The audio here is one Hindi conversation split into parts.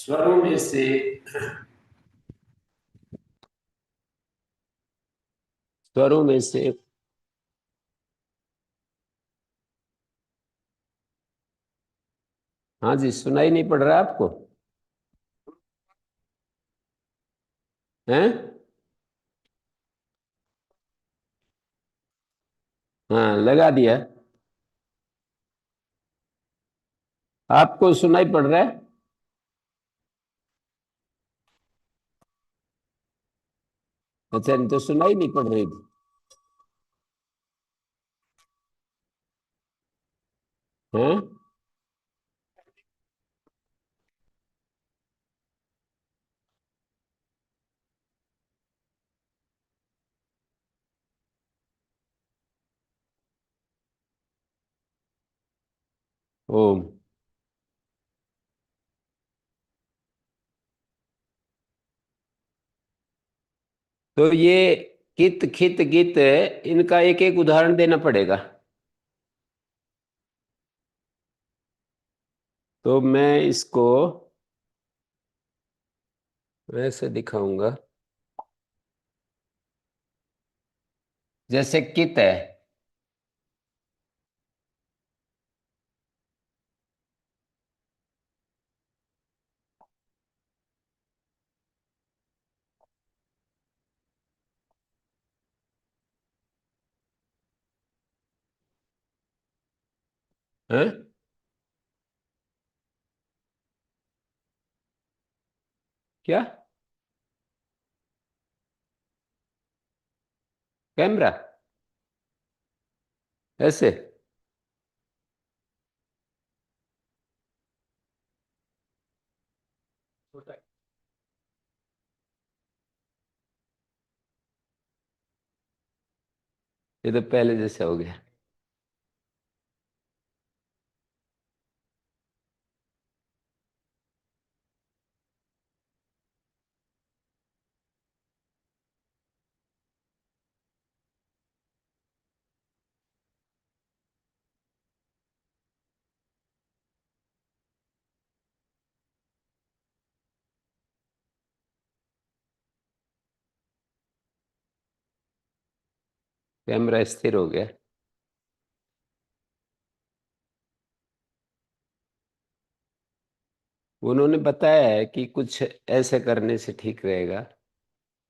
स्वरों में से स्वरों में से हाँ जी, सुनाई नहीं पड़ रहा आपको? हैं? हाँ, लगा दिया। आपको सुनाई पड़ रहा है? अच्छा, नहीं तो सुनाई नहीं पड़ रही थी। हैं? ओम। तो ये कित खित गित, इनका एक एक उदाहरण देना पड़ेगा। तो मैं इसको वैसे दिखाऊंगा। जैसे कित है। हैं? क्या? कैमरा? ऐसे? ये तो पहले जैसे हो गया। कैमरा स्थिर हो गया। उन्होंने बताया है कि कुछ ऐसे करने से ठीक रहेगा।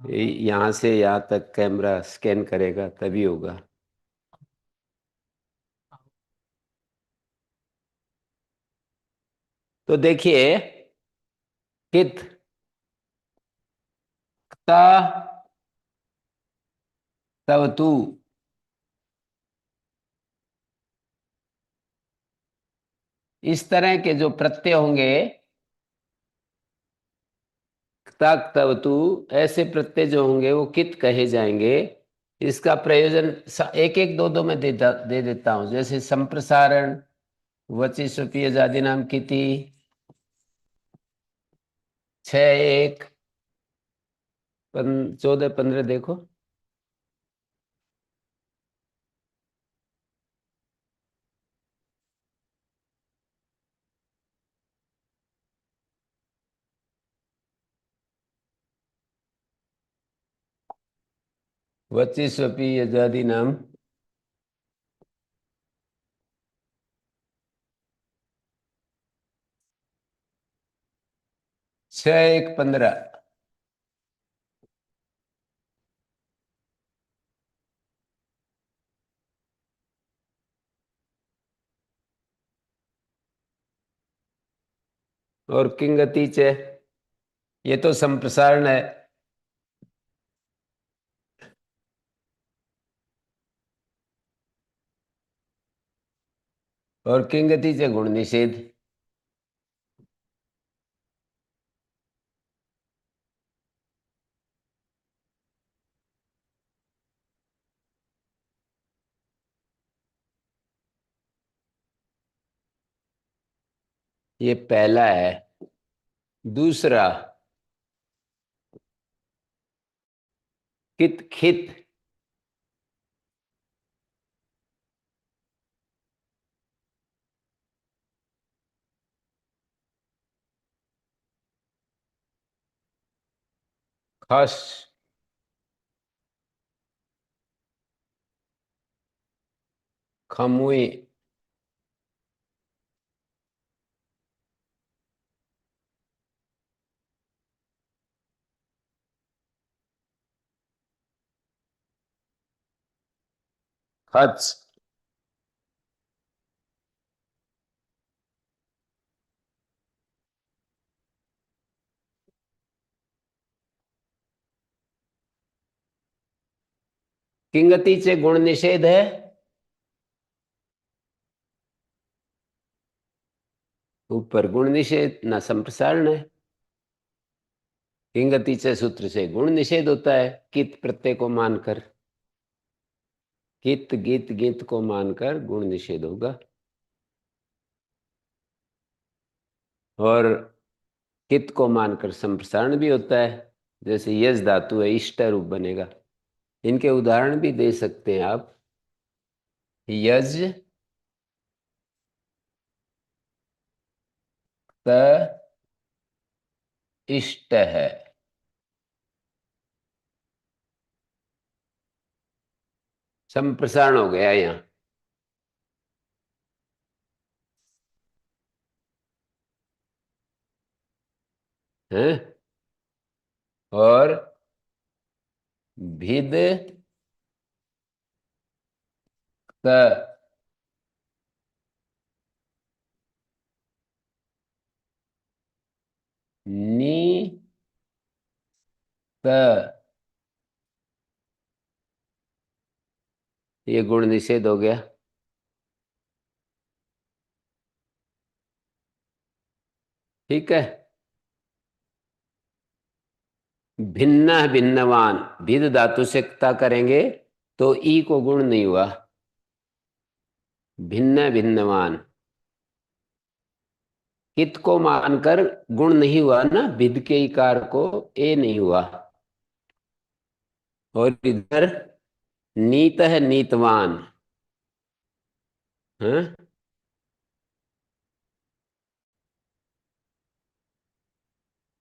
यहाँ से यहाँ तक कैमरा स्कैन करेगा तभी होगा। तो देखिए, कित ता तब तू, इस तरह के जो प्रत्यय होंगे, तक तब तू, ऐसे प्रत्यय जो होंगे वो कित कहे जाएंगे। इसका प्रयोजन एक एक दो दो में दे देता हूं। जैसे संप्रसारण, वची स्वपीय आदि नाम किति, 6 1 14 15 देखो। वची स्वपीय आदि नाम 6 1 15। और किंगति च, ये तो संप्रसारण है। और किंगति च गुण निषेध। ये पहला है। दूसरा, कित खित, खस, खमुई, खच, किंगतीचे गुण निषेध है। ऊपर गुण निषेध ना संप्रसारण है। किंगतीचे सूत्र से गुण निषेध होता है कित प्रत्यय को मानकर। कित गीत गीत को मानकर गुण निषेध होगा। और कित को मानकर संप्रसारण भी होता है। जैसे यज धातु है, इष्ट रूप बनेगा। इनके उदाहरण भी दे सकते हैं आप। यज त इष्ट है। संप्रसारण हो गया यहाँ। है। और भिद त, नी त, ये गुण निषेध हो गया। ठीक है। भिन्न भिन्नवान, भिद धातु से क्ता करेंगे तो ई को गुण नहीं हुआ। भिन्न भिन्नवान, कित को मानकर गुण नहीं हुआ ना, भिद के इकार को ए नहीं हुआ। और इधर नीत है, नीतवान है।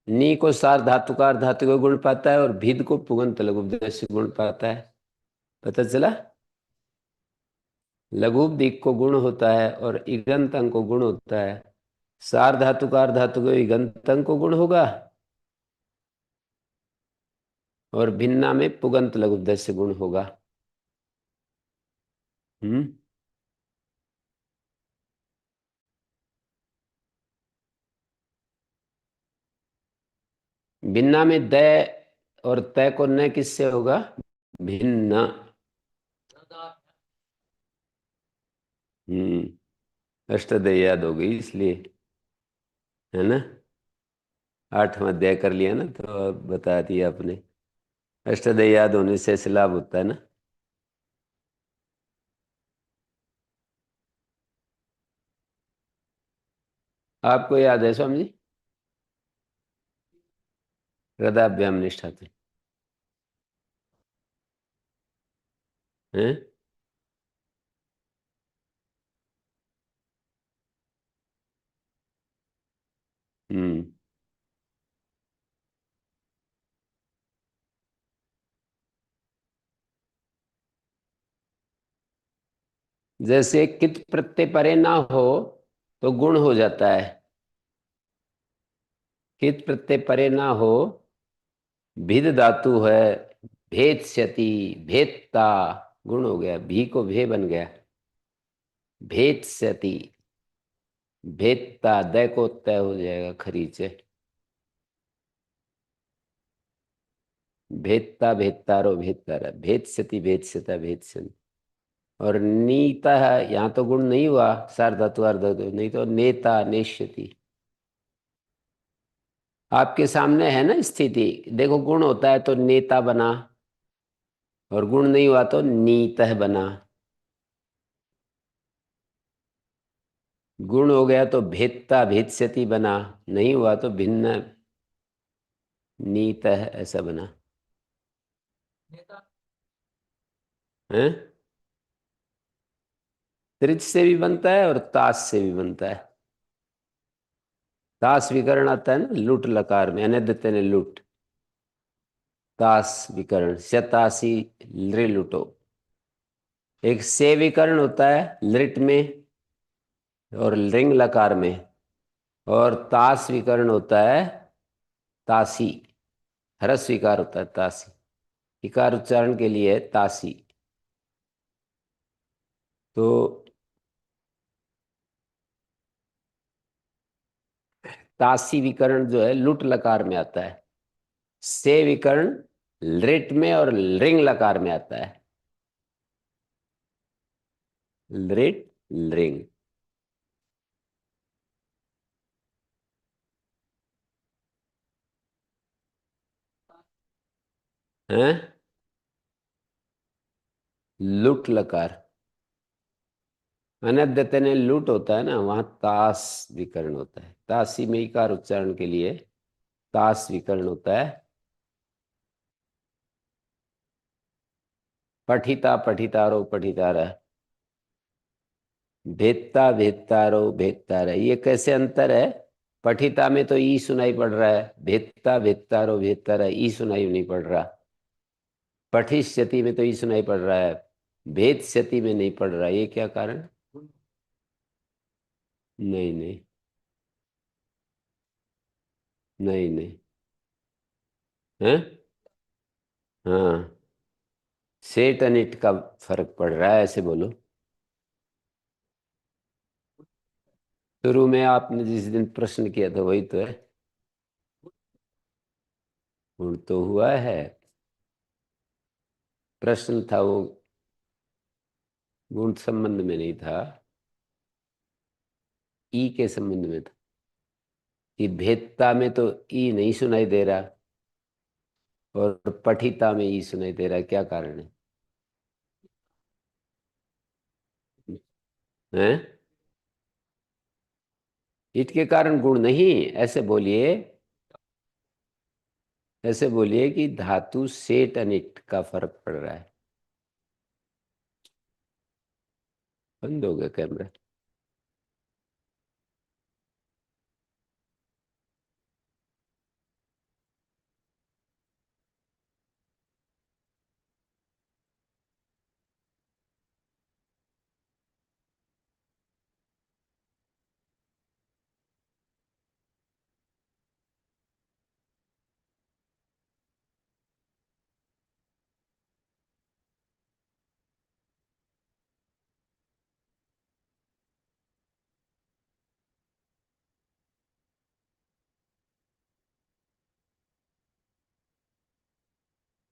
नी को सार धातुकार धातु को गुण पाता है और भिद को पुगंत लघु से गुण पाता है। पता चला। लघु दिक को गुण होता है और इगंत अंग को गुण होता है। सार धातुकार धातु को इगंत अंग को गुण होगा और भिन्ना में पुगंत लघु से गुण होगा। हम्म। भिन्ना में द और तय को न किससे होगा? भिन्न। अष्टदय याद हो गई इसलिए, है ना। 8वां अध्याय कर लिया ना, तो अब बता दिया आपने। अष्टदय याद होने से ऐसे लाभ होता है ना। आपको याद है स्वामी जी? हृदयाभ्याम निष्ठा थे हैं। हम्म। जैसे कित प्रत्यय परे ना हो तो गुण हो जाता है। कित प्रत्यय परे ना हो, भिद धातु है, भेत्स्यति, भेदता, गुण हो गया। भी को भे बन गया। भेत्स्यति, भेदता, द को तय हो जाएगा खरीचे। भेदता भेदतारो भेदतारा, भेत्स्यति भेत्स्यता भेत्स्यति। और नीता है, यहाँ तो गुण नहीं हुआ, सार धातु अर्ध धातु नहीं, तो नेता नेष्यति। आपके सामने है ना स्थिति। देखो गुण होता है तो नेता बना, और गुण नहीं हुआ तो नीतः बना। गुण हो गया तो भेदता भेत्स्यति बना, नहीं हुआ तो भिन्न नीतः ऐसा बना। है। त्रिच से भी बनता है और ताश से भी बनता है। ताश विकरण आता है ना लुट लकार में, अनद्यते ने लुट। तास विकर्ण, शतासी लृलुटो। एक से विकर्ण होता है लृट में और लिंग लकार में, और तास विकर्ण होता है तासी, ह्रस्व विकार होता है तासी। इकार उच्चारण के लिए है तासी। तो तासी विकर्ण जो है लुट लकार में आता है, से विकर्ण लृट में और लिंग लकार में आता है, लृट लिंग। है लुट लकार, अनद्यतन ने लुट होता है ना, वहां तास विकर्ण होता है, तासी में इकार उच्चारण के लिए तास विकर्ण होता है। पठिता पठितारो पठितारा, भेदता भेदतारो भेदतारा, ये कैसे अंतर है? पठिता में तो ई सुनाई पड़ रहा है, भेदता भेदतारो भेदतारा ई सुनाई नहीं पड़ रहा। पठिष्यति में तो ई सुनाई पड़ रहा है, भेदस्यति में नहीं पड़ रहा, ये क्या कारण? नहीं नहीं, नहीं नहीं। है। हाँ, सेट अनिट का फर्क पड़ रहा है, ऐसे बोलो। शुरू में आपने जिस दिन प्रश्न किया था वही तो है। गुण तो हुआ है, प्रश्न था वो गुण संबंध में नहीं था, ई के संबंध में था कि भेदता में तो ई नहीं सुनाई दे रहा और पठिता में ई सुनाई दे रहा है, क्या कारण है? हैं? ईट के कारण गुण नहीं, ऐसे बोलिए, ऐसे बोलिए कि धातु सेट अनिट का फर्क पड़ रहा है। बंद हो गया कैमरा।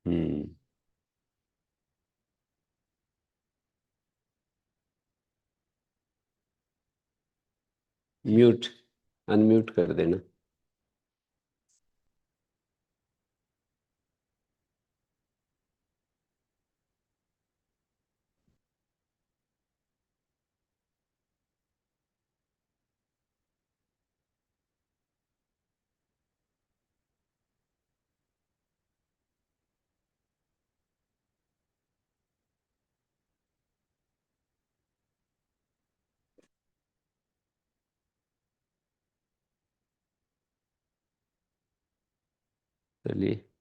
हम्म। म्यूट, अनम्यूट कर देना। चलिए।